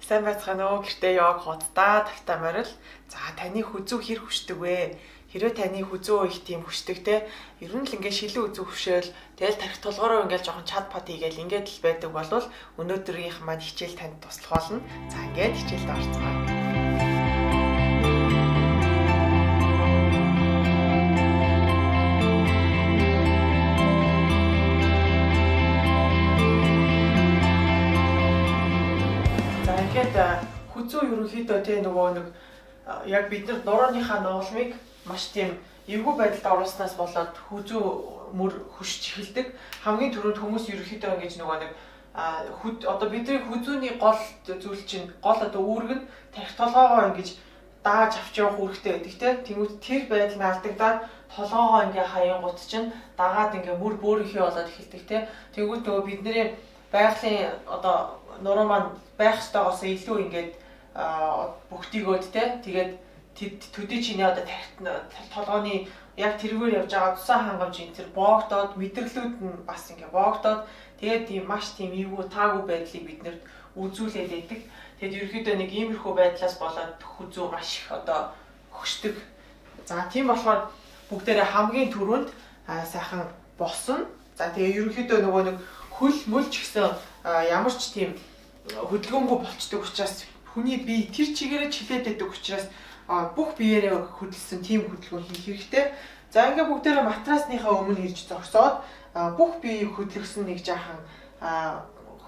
Сайн байцгаана уу? Гэртээ яваг хотдаа тавтай морил. За таны хүзүү хэр хүчдэг вэ? Хэрвээ таны хүзүү их тийм хүчдэг те ер нь л ингээд шилэн үзүү хөшөөл тэгэл тарих толгороо ингээд жоохон чад пад хийгээл ингээд л байдаг болвол өнөөдрийнх маань хичээл танд туслах болно. За ингээд хичээлд орцгоо. Хүзүү ерөнхийдөө те нөгөө нэг яг биднэрт нурууныхаа нугалмыг маш тийм эвгүй байдалд оруулснаас болоод хүзүү мөр хөшж эхэлдэг. Хамгийн түрүүнд хүмүүс ерөнхийдөө ингэж нөгөө нэг одоо бидний хүзүүний гол зүйл чинь гол одоо үүрэг нь тарих толгоогоо ингэж дааж авч явах үүрэгтэй байдаг те. Тэнгүүт тэр байдал нь алдагдаад толгоогоо ингээ хаянгууд чинь дагаад ингээ мөр бөөрийнхөө болоод эхэлдэг те. Тэнгүүт нөгөө бидний байгалийн одоо нуруу маань байх ёстойгоос илүү ингээд бүгтийгөөд те тэгээд төдий чиний одоо толгойн яг тэргээр явж байгаа тусаа хангамж энэ тэр боогдоод мэдрэлүүд нь бас ингээ боогдоод тэгээд тийм маш тийм эвгүй таагүй байдлыг биднэрт үзүүлээд байдаг. Тэгэд ерөөхдөө нэг иймэрхүү байдлаас болоод хүзүү маш их одоо хөшдөг. За тийм болохоор бүгдээрээ хамгийн түрүүнд сайхан босно. За тэгээ ерөөхдөө нөгөө нэг хөл мөлч гэсэн ямар ч тийм хөдөлгөөнгүй болчдөг учраас хүний бие тэр чигээрээ чилээд байдаг учраас бүх биеэрээ хөдөлсөн тийм хөдөлгөөн хийх хэрэгтэй. За ингээ бүгдээрээ матрасныхаа өмнө ирж зогсоод бүх биеийг хөдөлгсөн нэг жаахан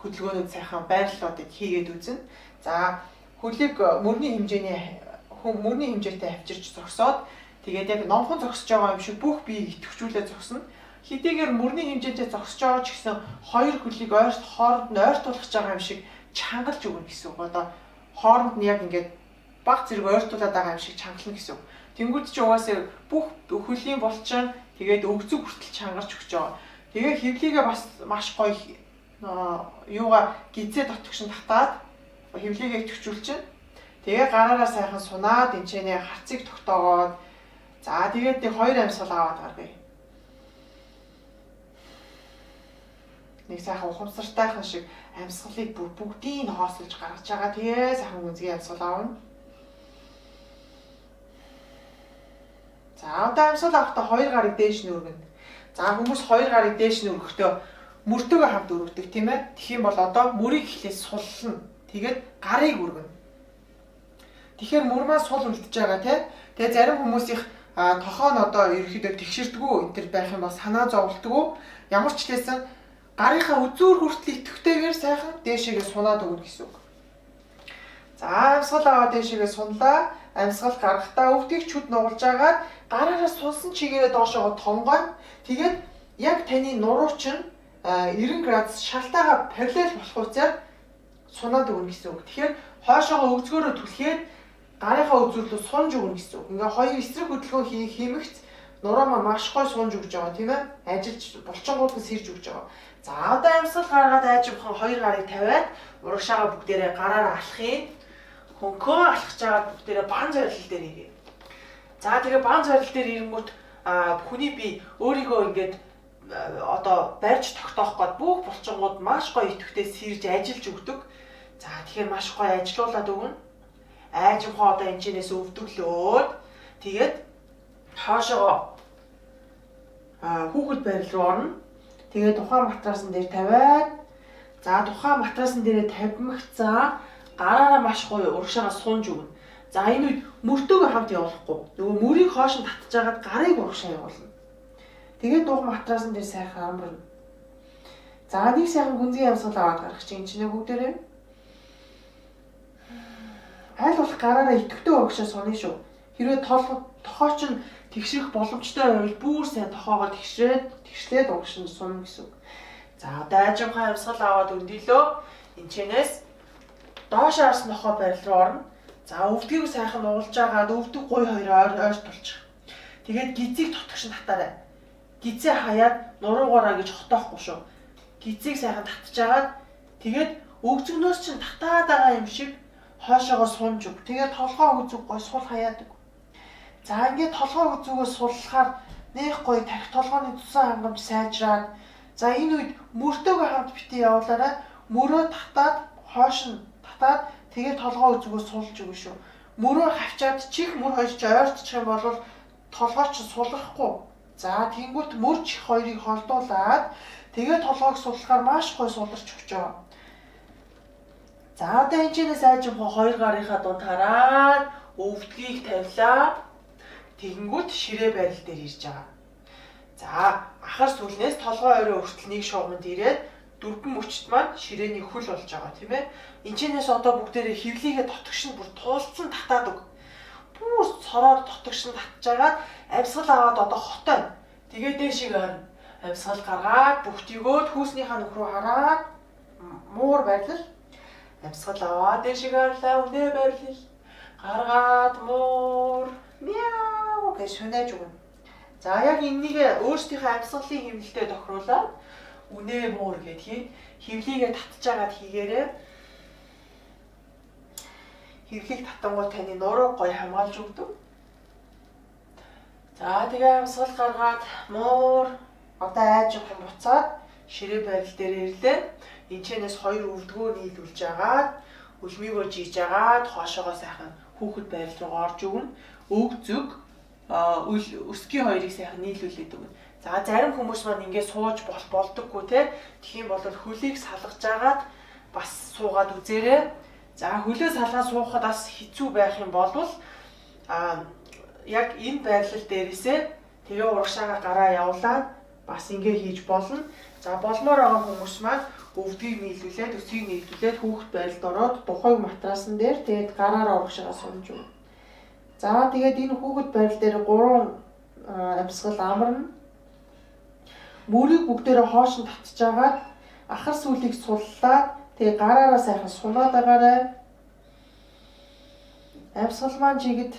хөдөлгөөнүүд сайхан байрлалуудыг хийгээд үзнэ. За хөлийг мөрний хэмжээтэй авчирч зогсоод тэгээд яг номхон зогсож байгаа юм шиг бүх биеийг идэвхжүүлээд зогсно. Хэдийгээр мөрний хэмжээтэй зогсож байгаа ч гэсэн хоёр хөлийг хооронд нь ойртуулах байгаа юм шиг чангалж өгнө гэсэн үг. Одоо хооронд нь яг ингээд баг зэрэг ойртуулаад байгаа юм шиг чангална гэсэн үг. Тэнгүүд чи угаасаа бүх хөлийн булчин тэгээд өвзөг хүртэл чангарч өгч байгаа. Тэгээ хөвлийгээ бас маш гоё юугаа гизээ дотгошин татаад хөвлийгээ идэвхжүүл чинь. Тэгээ гараараа сайхан сунаад энчэнэ харцыг тогтоогоод за тэгээд хоёр амьсгал аваад гаргая. Нэг сайхан ухамсартайхан шиг амьсгалыг бүгдийг нь хоосолж гаргаж байгаа. Тэгээ сайхан гүнзгий амьсгал аавна. За одоо амьсгал авахдаа хоёр гарыг дээш нь өргөнө. За хүмүүс хоёр гарыг дээш нь өргөхдөө мөртөөгөө хамт өргөдөг тийм ээ. Тэгэх юм бол одоо мөрийг эхлээд суллана. Тэгээд гарыг өргөнө. Тэгэхээр мөр маань сул үлдэж байгаа тийм. Тэгээ зарим хүмүүсийнх тохоо нь одоо ерөөхдөө тэгшэрдэггүй энэ төр байх юм бол санаа зовлтгоо. Ямар ч хэлсэн гарынхаа үзүүр хүртэл идэвхтэйгээр сайхан дээшээгээ сунаад өгнө гэсэн үг. За амьсгал аваад дээшээгээ сунлаа. Амьсгал гаргахтаа өвдгийг чүд нугалж агаад гараараа сулсан чигээрээ доошоо тонгоод тэгээд яг таны нуруу чинь 90 градус шалтайгаа параллел болох хугацаар сунаад өгнө гэсэн үг. Тэгэхээр хоошоогоо өгзгөөрөө түлхээд гарынхаа үзүүрлөө сунж өгнө гэсэн үг. Ингээ хоёр эсрэг хөдөлгөөн хиймэгц нуруу маань маш гой сунж өгж байгаа тийм ээ. Ажилч булчингууд нь сэрж өгж байгаа. За одоо амьсгал гаргаад айжмхан хоёр гарыг тавиад урагшаага бүгдээрээ гараараа алхахыг хөнхөө алхаж байгаа бүгдээрээ бан зорилт дээр ирээ. За тэгээ бан зорилт дээр ирэнгүүт хүний бие өөрийгөө ингээд одоо барьж тогтоох гээд бүх булчингууд маш гоё идэвхтэй сэрж ажиллаж өгдөг. За тэгэхээр маш гоё ажилуулад өгнө. Айжмхан одоо энэчнээс өвдөглөөд тэгээд хаашаа хүүхэд байрал руу орно. Тэгээд тухайн матрасан дээр тавиад за тухайн матрасан дээрээ тавьмагцаа гараараа маш гоё урагшаага сунж өгнө. За энэ үед мөртөөгөө хамт явуулахгүй. Нөгөө мөрийг хоош нь татж агаад гарыг урагшаа явуулна. Тэгээд дуг матрасан дээр сайхан амарна. За нэг сайхан гүнзгий амьсгал аваад гаргах чинь энэ бүгдээрээ аль болох гараараа идэвхтэй урагшаа суна шүү. Хэрвээ тохоо чинь тэгшрэх боломжтой байвал бүр сайн тохоогоо тэгшлээд урагшин сунна гэсэн үг. За одоо айжмхан амьсгал аваад өндөлөө. Энчнээс доош арсан тохоо байрал руу орно. За өвдгийг сайхан уулж агаад өвдөг гой хоёроо ойртуулчих. Тэгээд гизийг тотгошин татаарай. Гизээ хаяад нуруугаараа гэж хотоохгүй шүү. Гизийг сайхан татчихагаад тэгээд өгзөгнөөс чинь татаад байгаа юм шиг хоошоогоо сунж өг. Тэгээд толгоо үзэг гой сул хаяад өг. За ингээд толгоо үзүүгөө суллахаар нэх гоё тарих толгооны тусаа хангамж сайжраад за энэ үед мөртөөгөө хамт битгий явуулаарай. Мөрөө татаад хоош нь татаад Тэгээд толгоо үзгөө сулж өгнө шүү. Мөрөө хавчаад чих мөр хойш ойртчих юм бол толгой ч сулрахгүй. За тэнгуут мөр чих хоёрыг холдуулаад тэгээд толгойг суллахаар маш гой суларч өгч байгаа. За одоо энэчнээс айжим хоёр гарынхаа дунд хараад өвдгийг тавилаа. Тэгэнгүүт ширээ байрал дээр ирж байгаа. За ахар сүлнээс толгой орой өртөл нэг шугамд ирээд дөрвөн мөчт маань ширээний хөл болж байгаа тийм ээ. Энэчнээс одоо бүгдээрээ хөвлийгээ дотгошин бүр туулцсан татаад өг. Бүр цороор дотгошин татчихагаад амьсгал аваад одоо хотойно. Тэгээд дээшийг ойрно. Амьсгал гаргаад бүгтийгөө хүүснийхаа нүх рүү хараад муур байрлал. Амьсгал аваад дээшийг ойрлаа үнэ байрлал. Гаргаад муур мяу гэж шунаж өгнө. За яг энэнийг өөрсдийнхөө амьсгалын хэмнэлтэд тохируулаад үнэ муур гэдгийг хөвлийгээ татчихагаад хийгээрээ. Хөвлийг татангууд таны нуруу гоё хамгаалж өгдөг. За тэгээ амьсгал гаргаад муур одоо айжхан буцаад ширээ байрал дээр ирлээ. Энэчнээс хоёр өвдгөө нийлүүлж агаад үлмийгөө жийж агаад хоошоогоо сайхан хүүхэд байрал руу орж өгнө. Өг зүг өсгийн хоёрыг сайхан нийлүүлээд өгнө. За зарим хүмүүс маань ингэ сууж болдоггүй те. Тэгэх юм бол хөлийг салгаж агаад бас суугаад үзээрэй. За хөлөө салгаад суухад бас хэцүү байх юм бол яг энэ байрлал дээрээсээ тэгээ урагшаага гараа явуулаад бас ингэ хийж болно. За болмоор байгаа хүмүүс маань өвдгийг нийлүүлээд өсгийг нийлүүлээд хүүхэд байралд ороод тухайг матрасан дээр тэгээд гараараа урагшаага сунж өгнө. За тэгээд энэ хүүхэд байрал дээр 3 амьсгал амарна. Мөрийг бүгдээрээ хоош нь татчихагаад ахар сүлийг суллаад тэгээ гараараа сайхан сунаад агаарай. Амьсгал маань жигэд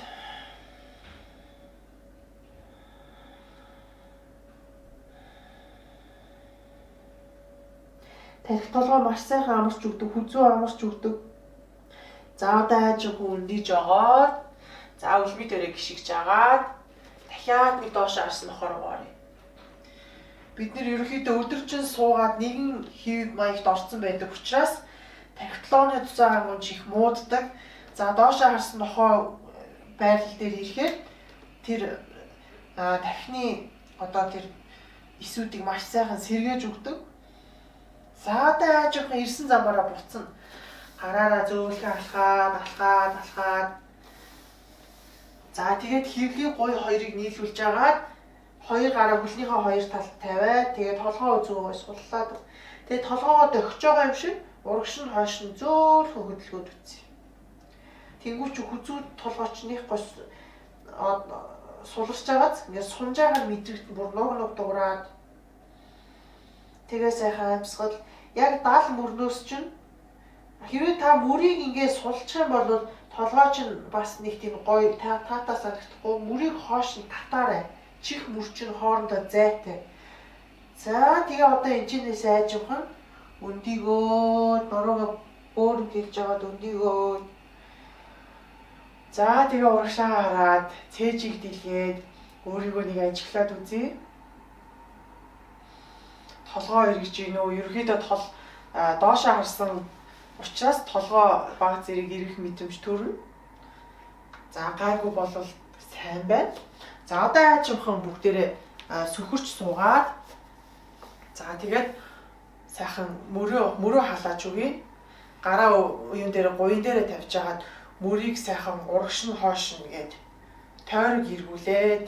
тарих толгой маш сайхан амарч өгдөг, хүзүү амарч өгдөг. За одоо айжхан үндийж огоод за үлми дээрээ гიშгэж агаад дахиад нэг доош арсан нохоор угаарай. Бид нэр ерөнхийдөө өдөржин суугаад нэгэн хэв маягт орсон байдаг учраас тархитлооны туцаа мөн чих мууддаг. За доошоо харсан нохоо байрлал дээр ирэхэд тэр тархины одоо тэр эсүүдийг маш сайхан сэргээж өгдөг. За одоо айжхан ирсэн замаараа буцна. Гараараа зөөлхөн алхаад. За тэгээд хөвлийн гой хоёрыг нийлүүлж агаад хоёр гараа хөлнийхөө хоёр талд тавиад тэгээд толгоо үзүүгөө суллаад тэгээд толгоогоо дохиж байгаа юм шиг урагш нь хойш нь зөөлхөн хөдөлгөөд үтсэ. Тэнгүүч хүзүү толгоочных гос суларч байгааз ингээд сунж байгаа мэдрэгдэн бүр нуг дуураад тэгээ сайхан амьсгал яг даал мөрнөөс чинь хэрвээ та мөрийг ингээд сулчих юм бол толгой чинь бас нэг тийм гоё таатаас харагдахгүй мөрийг хоош нь татаарай. Чих мөр чинь хоорондоо зайтай. За тэгээ одоо энэчнээс айжхан өндийгөө нуруугаа бөөрн гэлж агаад өндийгөө. За тэгээ урагшаа хараад цээжийг дэлгээд өөрийгөө нэг ажиглаад үзье. Толгоо эргэж ийн үү? Ерөнхийдөө доошоо харсан учраас толгоо баг зэрэг ирэх мэдрэмж төрнө. За гайгүй бол сайн байна. За одоо айжхан бүгдээрээ сөхөрч суугаад за тэгээд сайхан мөрөө халааж өгье. Гараа юун дээр гуйн дээрээ тавьж агаад мөрийг сайхан урагш нь хоош нь гээд тойрог эргүүлээд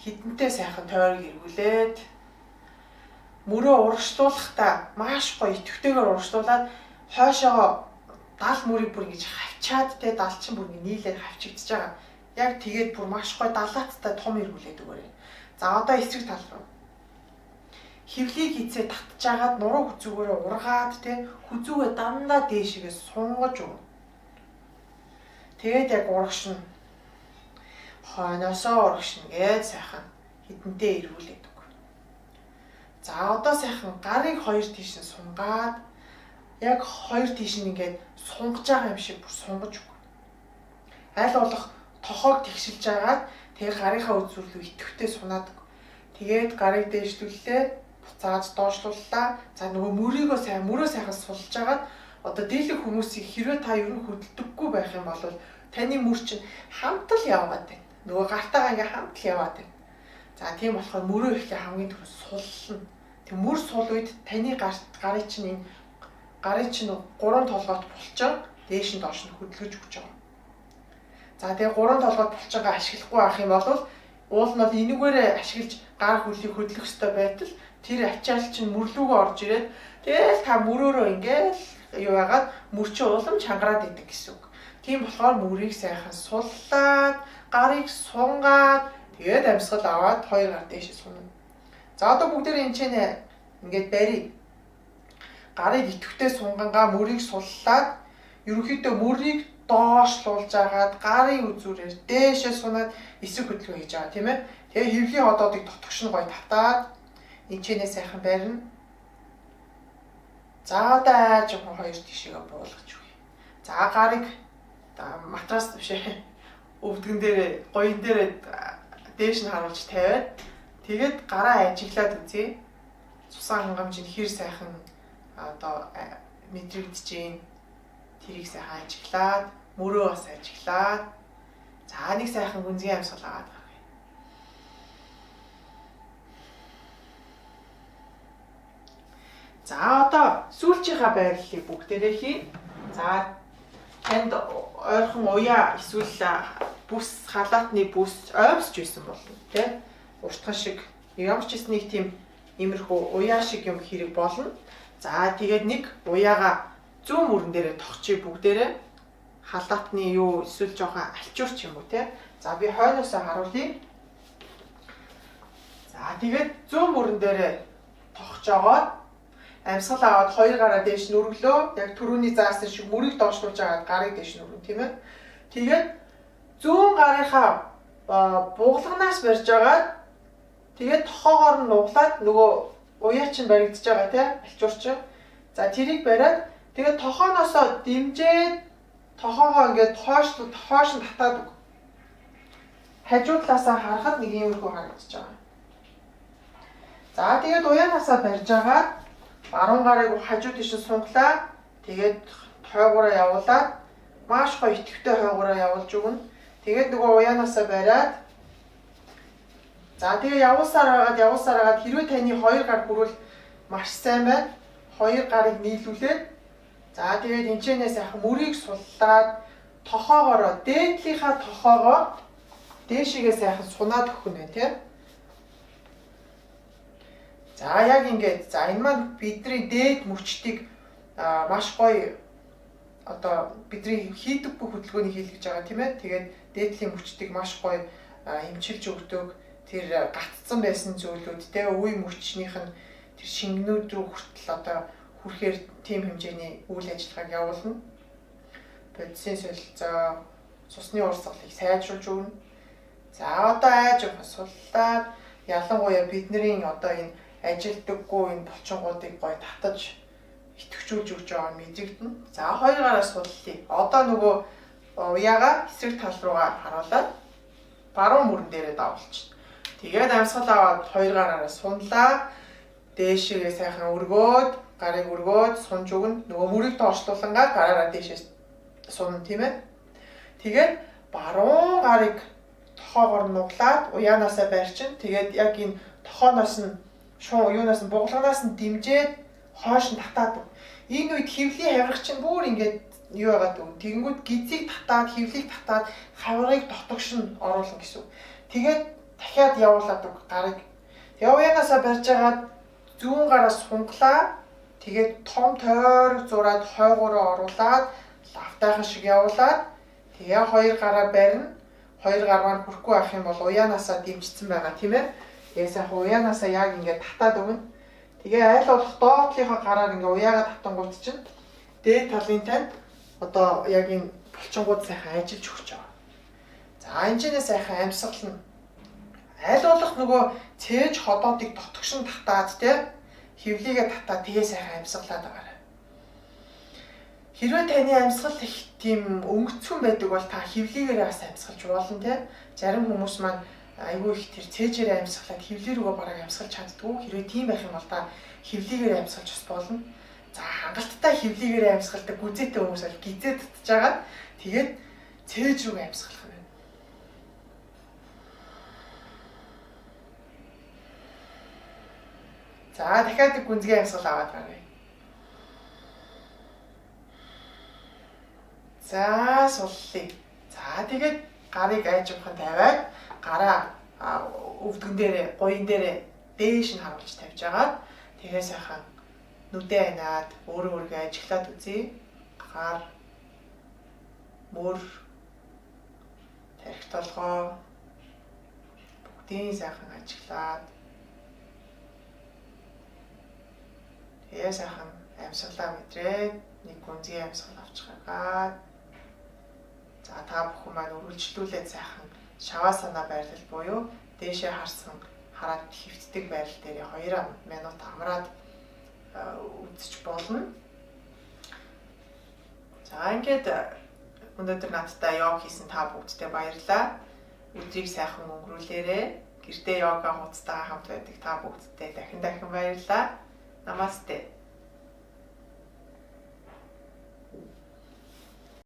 хідэнтэй сайхан тойрог эргүүлээд мөрөө урагшлуулахдаа маш гоё идэвхтэйгээр урагшлуулад хойшоо дал мөрийг бүр ингэж хавчаад те далчин бүр нийлээд хавчигдчихж байгаа. Яг тэгээд бүр маш гоё далаацтай том эргүүлээд өгөөрэй. За одоо эсрэг тал руу. Хөвлийг хийцээ татчихагаад нуруу хүзүүгээрээ ургаад те хүзүүгээ дандаа дээшгээ сунгаж өгнө. Тэгээд яг урагш нь хойноосоо урагш нь гээд сайхан хідэнтэй эргүүлээд өг. За одоо сайхан гарыг хоёр тийш нь сунгаад яг хоёр тийш нь ингээд сунгаж байгаа юм шиг бүр сунгаж өг. Аль болох тохоог тэгшилж агаад тэгээ гарынхаа үзүүрлүү идэвхтэй сунаад өг. Тэгээд гарыг дээшлүүлээ буцааж доошлууллаа. За нөгөө мөрийгөө мөрөө сайхан сулж агаад одоо дийлэх хүмүүсийг хэрвээ та ер нь хөдөлдөггүй байх юм бол таны мөр чинь хамтал яваад байна. Нөгөө гартаагаа ингээ хамтал яваад байна. За тийм болохоор мөрөө ихлэ хамгийн түрүү суллна. Тэг мөр сул үед таны гарын чинь 3 толгойт булчин дээш нь доош нь хөдөлгөж өгч байгаа. За тэгээ 3 толгойт булчингаа ашиглахгүй байх юм бол уул нь бол энүүгээрээ ашиглаж гар хөлийг хөдлөх ёстой байтал тэр ачаал чинь мөрлүүгөө орж ирээд тэгэл та мөрөөрөө ингээл юу яагаад мөр чи уламж хангараад идэг гэсэн үг. Тийм болохоор мөрийг сайхан суллаад гарыг сунгаад тэгээд амьсгал аваад 2 гар дээш сунна. За одоо бүгдээрээ энэ чинь ингээд барий. Гарыг идэвхтэй сунгангаа мөрийг суллаад ерөнхийдөө мөрийг доошлуулж агаад гарын үзүүрээр дээшээ сунаад эсрэг хөдөлгөөн хийж байгаа тийм ээ. Тэгээ хөвлийн ходоодыг дотгошн гой татаад энэ чинээ сайхан барина. За одоо жоохон 2 тишээгээ буулгаж өгье. За гарыг матрас бишээ өвдгөн дээр гоён дээр дээш нь харуулж тавиад тэгээд гараа ажиглаад үзье. Цусан хангамж нь хэр сайхан одоо мэдрэгдэж гин тэрийг сайхан ажиглаад мөрөө бас ажиглаад за нэг сайхан гүнзгий амьсгал аваад гаргая. За одоо сүүлчийнхаа байрлалыг бүгдээрээ хий. За танд ойрхон уяа эсвэл бүс халаатны бүс ойвсч байсан болно тий. Уртхан шиг ямар ч нэг тийм иймэрхүү уяа шиг юм хэрэг болно. За тэгээд нэг уяага зүүн мөрөн дээрээ тогчий бүгдээрээ халаатны юу эсвэл жоохон алчуурч юм уу те. За би хойноосоо харуулъя. За тэгээд зүүн мөрөн дээрээ тогчоогоод амьсгал аваад 2 гараа дээш нүрглөө. Яг түрүүний заасан шиг мөрийг доошлуулж агаад гарыг дээш нүргэн тийм ээ. Тэгээд зүүн гарынхаа буглагнаас барьж агаад тэгээд тохоогоор нь нуглаад нөгөө уяа чинь баригдаж байгаа тийм алчуурч. За тэрийг бариад тэгээд тохооноосоо дэмжээд тохоогоо ингээд хоош нь татаад өг. Хажуу талаасаа харахад нэг иймэрхүү харагдаж байгаа. За тэгээд уяанаасаа барьж агаад баруун гарыг хажуу тийш сунглаа. Тэгээд хойгоороо явуулаад маш гоё идэвхтэй хойгоороо явуулж өгнө. Тэгээд нөгөө уяанаасаа бариад за тэгээ явуулсаар агаад хэрвээ таны 2 гар хүрвэл маш сайн байна. 2 гарыг нийлүүлээд за тэгээд энэчнээс яхаа мөрийг суллаад тохоогоороо дээдлийнхаа тохоогоо дээшигээ сайхан сунаад өгөх нь тийм. За яг ингээд за энэ маань бидний дээд мөчтийг маш гоё одоо бидний хийдэггүй хөдөлгөөний хийл гэж байгаа тийм ээ. Тэгээд дээдлийн мөчтийг маш гоё эмчилж өгдөг. Тэр гатцсан байсан зүйлүүд те үе мөчнийх нь тэр шингэнүүд рүү хүртэл одоо хүрэхээр тийм хэмжээний үйл ажиллагааг явуулна. Бодисын солилцоо, цусны урсгалыг сайжруулж өгнө. За одоо айж явах суллаад ялангуяа бидний одоо энэ ажилдаггүй энэ булчингуудыг гоё татаж идэвхжүүлж өгч байгаа нь мэдрэгдэнэ. За 2 гараа суллая. Одоо нөгөө уяага эсрэг тал руугаа харуулад баруун мөрөн дээрээ давуулчихна. Тэгээд амьсгал аваад 2 гараараа сунлаа. Дээшээ сайхан өргөөд, гарыг өргөөд сунж өгнө. Нөгөө мөрийг доошлуулангаа гараараа дээшээ сунна тийм ээ. Тэгээд баруун гарыг тохоогоор нуглаад уяанаасаа барьчин. Тэгээд яг энэ тохооноос нь юунаас нь буглагнаас нь дэмжээд хоош нь татаад. Энэ үед хөвлийн хаврах чинь бүр ингээд юу яагаад вэ? Тэгэнгүүт гизийг татаад, хөвлийг татаад, хаврыг дотогш нь оруулна гэсэн. Тэгээд дахиад явуулаад үг гарыг. Явъянаасаа барьж агаад зүүн гараа сунглаа. Тэгээд том тойрог зураад хойгоороо оруулаад лавтайхан шиг явуулаад тэгээ 2 гараа барина. 2 гараар хүрэхгүй байх юм бол уяанаасаа дэмжсэн байгаа тийм ээ. Тэгээд сайхан уяанаасаа яг ингээд татаад өгнө. Тэгээ айл болох доотлийнхоо гараар ингээ уяагаа татангууд чинь дээд талын танд одоо яг энэ булчингууд сайхан ажиллаж өгч байгаа. За энэчнээ сайхан амьсгална. Айл болох нөгөө цээж ходоодыг дотгошин татаад те хөвлийгээ татаад тэгээ сайхан амьсгалаад байгаарай. Хэрвээ таны амьсгал их тийм өнгөцгөн байдаг бол та хөвлийгээрээ бас амьсгалж болно те. Зарим хүмүүс маань айгүй их тэр цээжээр амьсгалаад хөвлий рүүгээ бараг амьсгалж чаддгүй. Хэрвээ тийм байх юм бол та хөвлийгээр амьсгалж бас болно. За хангалттай хөвлийгээр амьсгалдаг гүзээтэй хүмүүс бол гизээ татж агаад тэгээд цээж рүү амьсгалах юм байна. За дахиад гүнзгий амьсгал аваад гаргая. За суллаа. За тэгээд гарыг айжмхан тавиад гараа өвдгөн дээрээ, гоён дээрээ дээш нь харуулж тавьж агаад тэгээ сайхан нүдээ айнаад өөрийгөө ажиглаад үзье. Гар, мөр, тархи толгой бүгдийг сайхан ажиглаад тэгээ сайхан амьсгалаа мэдрээд нэг гүнзгий амьсгал авчихагаад за та бүхэн маань үргэлжлүүлээд сайхан шавасана байрлал буюу дээшээ харсан хараад хөвтдөг байрлал дээр 2 минут амраад үзэж болно. За ингээд өнөөдөр надтай йог хийсэн та бүгдтэй баярлалаа. Өдрийг сайхан өнгөрүүлээрэй. Гэртээ йога хуудастайгаа хамт байдаг та бүгдтэй дахин баярлалаа. Намасте.